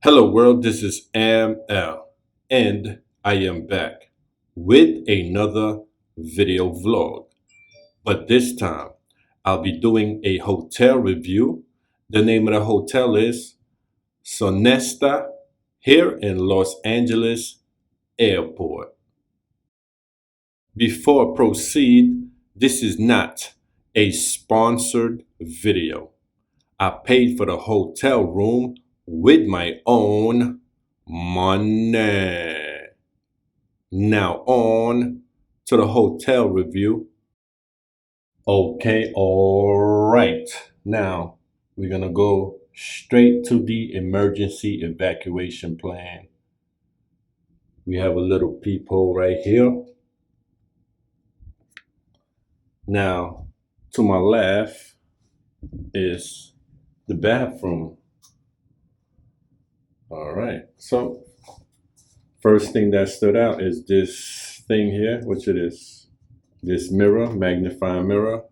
Hello world, this is ML and I am back with another video vlog. But this time I'll be doing a hotel review. The name of the hotel is Sonesta here in Los Angeles Airport. Before I proceed, this is not a sponsored video. I paid for the hotel room with my own money. Now on to the hotel review. Okay, all right. Now we're gonna go straight to the emergency evacuation plan. We have a little peephole right here. Now, to my left is the bathroom. All right, so first thing that stood out is this thing here, which it is. This mirror, magnifying mirror.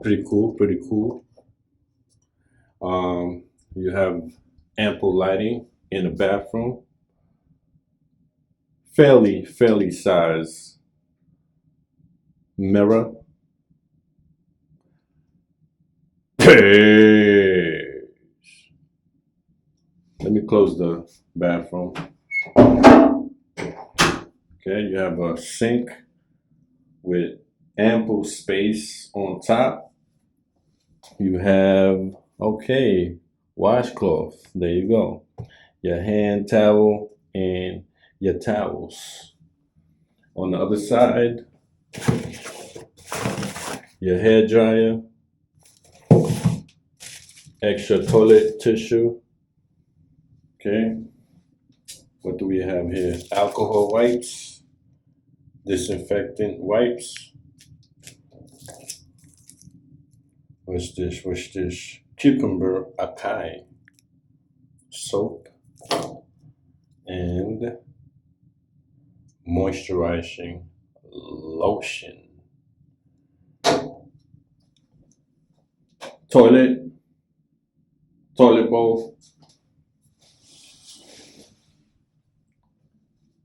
Pretty cool, pretty cool. You have ample lighting in the bathroom. Fairly size mirror. Page. Let me close the bathroom. Okay, you have a sink with ample space on top. You have, okay, washcloth. There you go. Your hand towel and your towels. On the other side, your hair dryer, extra toilet tissue. Okay. What do we have here? Alcohol wipes, disinfectant wipes. What's this? What's this? Cucumber acai soap and moisturizing lotion. Toilet bowl.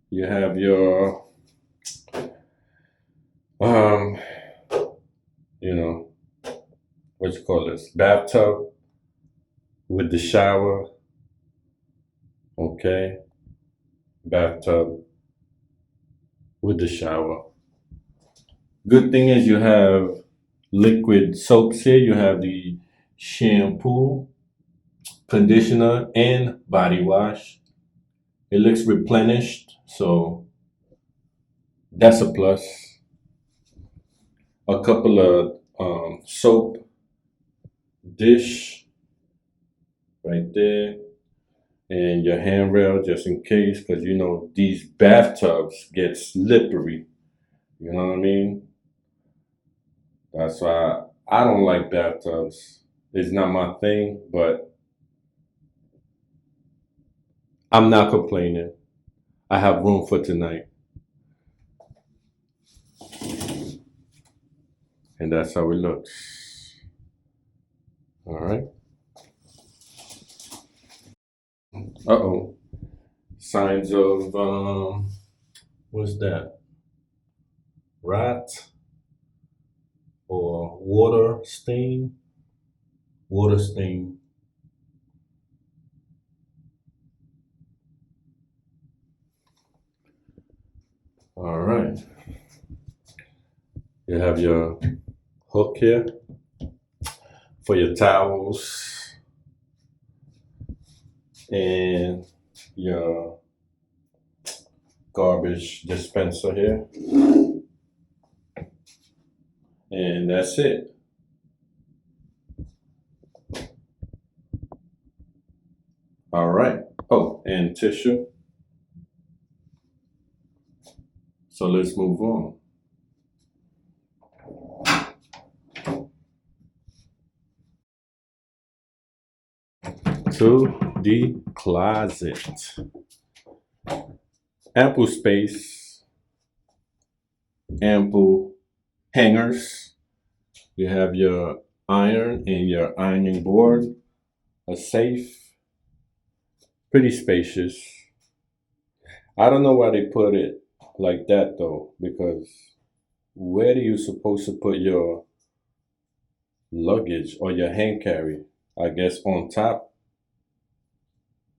You have your you know, what you call this? Bathtub with the shower. Okay. Bathtub with the shower. Good thing is you have liquid soaps here. You have the shampoo, conditioner, and body wash. It looks replenished, so that's a plus. A couple of soap dish right there, and your handrail just in case, because you know these bathtubs get slippery. You know what I mean? That's why I don't like bathtubs. It's not my thing, but I'm not complaining. I have room for tonight. And that's how it looks. All right. Uh-oh. Signs of, what's that? Rat or water stain? Water stain. All right. You have your hook here for your towels and your garbage dispenser here. And that's it. All right. Oh, and tissue. So let's move on. To the closet. Ample space, ample hangers. You have your iron and your ironing board. a safe, pretty spacious. I don't know why they put it like that though, because where do you supposed to put your luggage or your hand carry? I guess on top,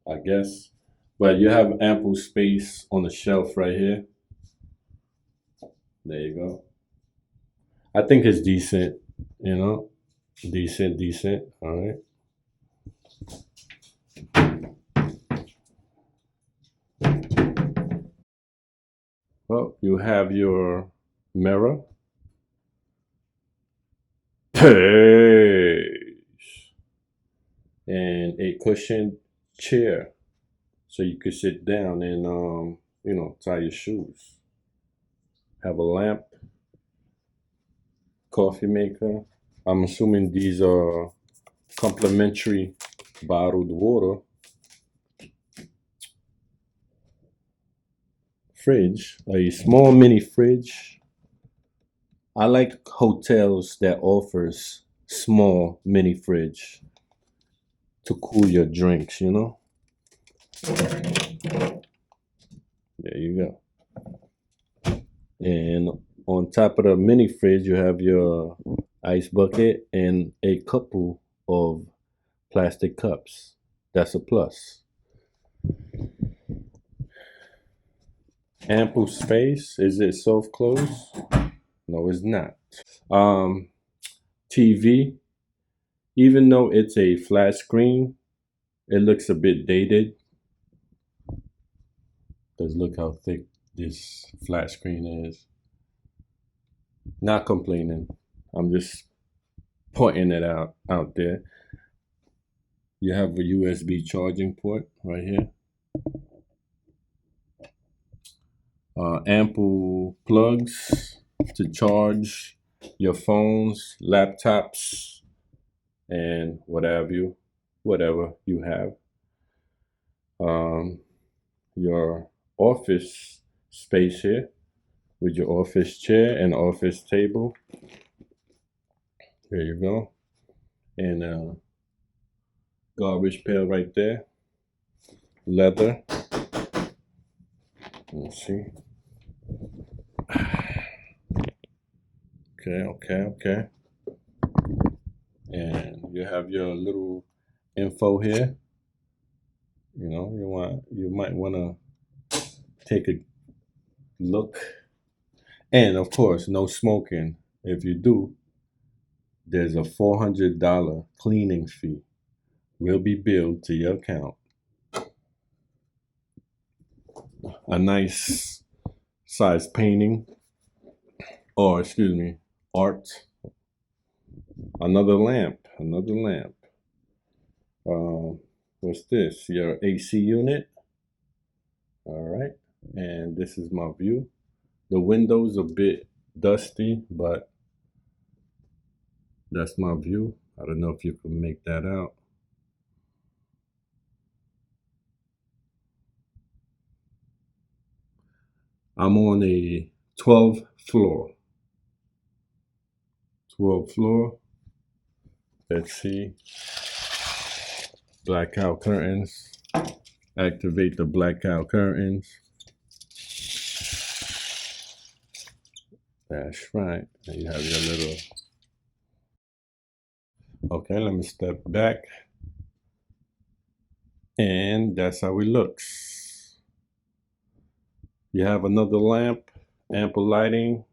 I guess. But you have ample space on the shelf right here. There you go. I think it's decent, you know, decent, decent. All right. Well, you have your mirror. Peace. And a cushioned chair, so you could sit down and tie your shoes. Have a lamp, coffee maker. I'm assuming these are complimentary bottled water. Fridge, a small mini fridge. I like hotels that offers small mini fridge to cool your drinks, you know? There you go. And on top of the mini fridge, you have your ice bucket and a couple of plastic cups. That's a plus. Ample space. Is it soft close? No, it's not. TV. Even though it's a flat screen, it looks a bit dated. Because look how thick this flat screen is. Not complaining. I'm just pointing it out there. You have a USB charging port right here. Ample plugs to charge your phones, laptops, and whatever you have. Your office space here with your office chair and office table. There you go. And a garbage pail right there. Leather. Let's see. Okay. And you have your little info here. You know, you might want to take a look. And of course, no smoking. If you do, there's a $400 cleaning fee will be billed to your account. A nice size painting, or excuse me, art. Another lamp. What's this? Your AC unit. All right. And this is my view. The window's a bit dusty, but that's my view. I don't know if you can make that out. I'm on a 12th floor. 12th floor. Let's see. Blackout curtains. Activate the blackout curtains. That's right. And you have your little. Okay, let me step back. And that's how it looks. You have another lamp, ample lighting.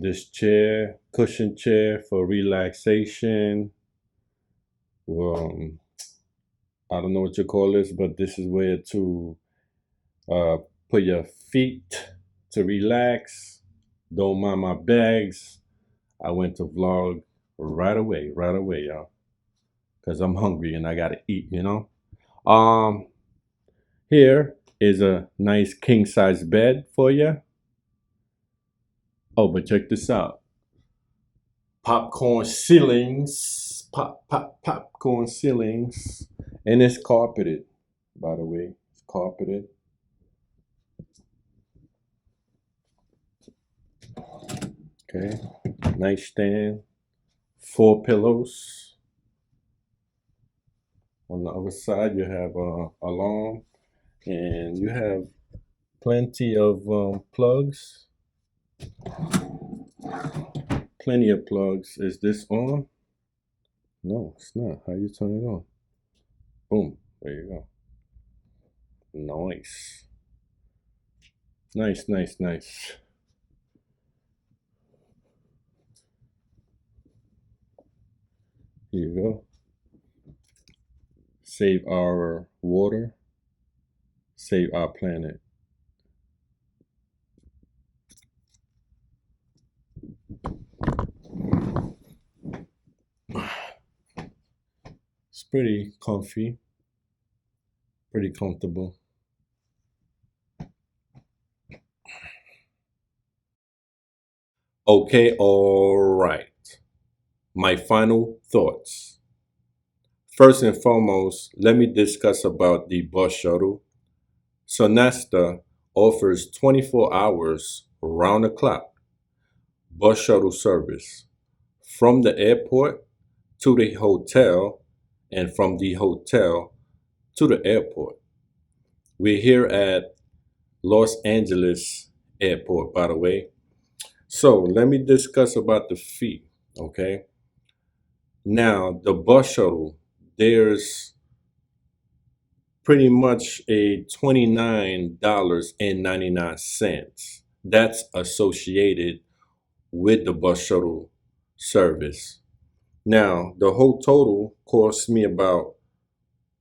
This chair, cushion chair for relaxation. I don't know what you call this, but this is where to put your feet to relax. Don't mind my bags. I went to vlog right away, y'all, because I'm hungry and I gotta eat, you know. Here is a nice king size bed for you. Oh, but check this out. Popcorn ceilings, popcorn ceilings, and it's carpeted, by the way. It's carpeted. Okay, nightstand, 4 pillows. On the other side, you have a alarm, and you have plenty of plugs. Plenty of plugs. Is this on? No, it's not. How you turn it on? Boom. There you go. Nice. Nice, nice, nice. Here you go. Save our water. Save our planet. It's pretty comfy, pretty comfortable. Okay, all right. My final thoughts. First and foremost, let me discuss about the bus shuttle. Sonesta offers 24 hours round the clock bus shuttle service from the airport to the hotel and from the hotel to the airport. We're here at Los Angeles Airport, by the way. So let me discuss about the fee, okay? Now, the bus shuttle, there's pretty much a $29.99 that's associated with the bus shuttle service. Now, the whole total cost me about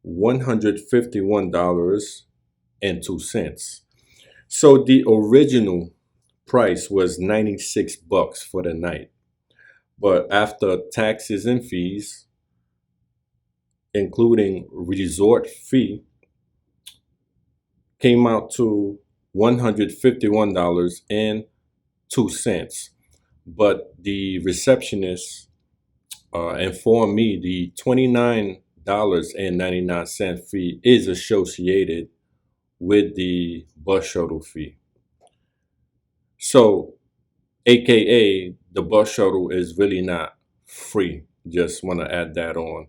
$151.02. So the original price was 96 bucks for the night. But after taxes and fees, including resort fee, came out to $151.02. But the receptionist informed me the $29.99 fee is associated with the bus shuttle fee. So, AKA, the bus shuttle is really not free. Just want to add that on.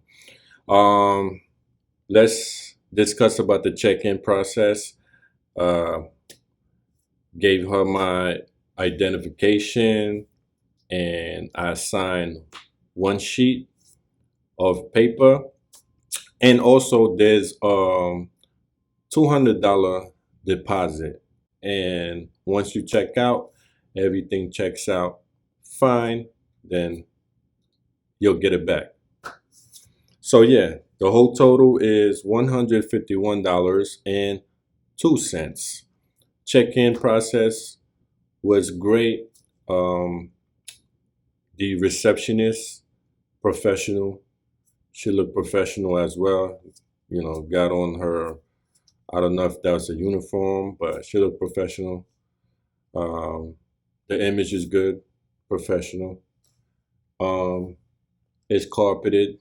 Let's discuss about the check-in process. Uh, Gave her my identification, and I signed one sheet of paper. And also, there's $200 deposit. And once you check out, everything checks out fine, then you'll get it back. So yeah, the whole total is $151.02. Check-in process was great. The receptionist, professional. She looked professional as well. You know, got on her, I don't know if that was a uniform, but she looked professional. Um, the image is good, professional. It's carpeted.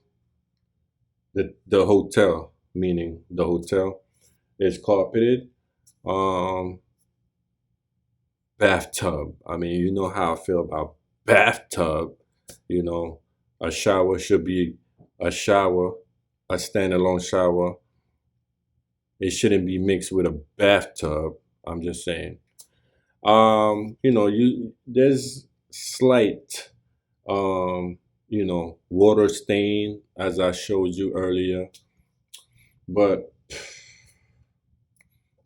The hotel, meaning the hotel, is carpeted. Um, Bathtub. I mean, you know how I feel about bathtub. You know, a shower should be a shower, a standalone shower. It shouldn't be mixed with a bathtub. I'm just saying. You know, there's slight water stain as I showed you earlier, but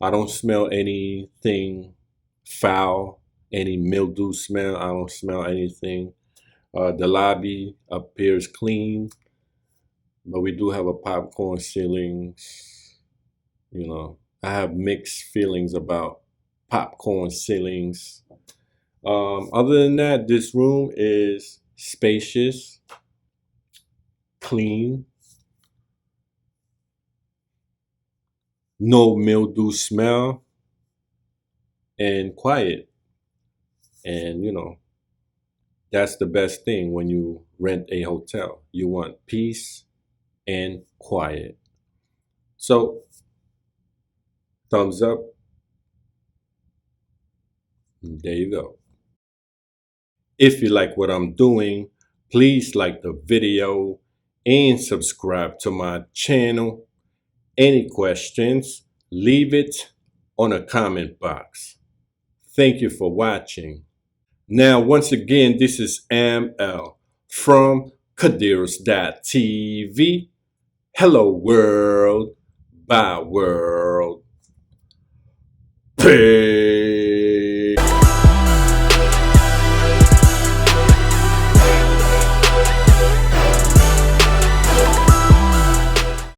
I don't smell anything foul, any mildew smell. I don't smell anything. The lobby appears clean, but we do have a popcorn ceilings. You know, I have mixed feelings about popcorn ceilings. Other than that, this room is spacious, clean, no mildew smell, and quiet. And you know, that's the best thing when you rent a hotel. You want peace and quiet. So, thumbs up. There you go. If you like what I'm doing, please like the video and subscribe to my channel. Any questions, leave it on a comment box. Thank you for watching. Now, once again, this is ML from KadeersTV. Hello, world. Bye, world. Peace.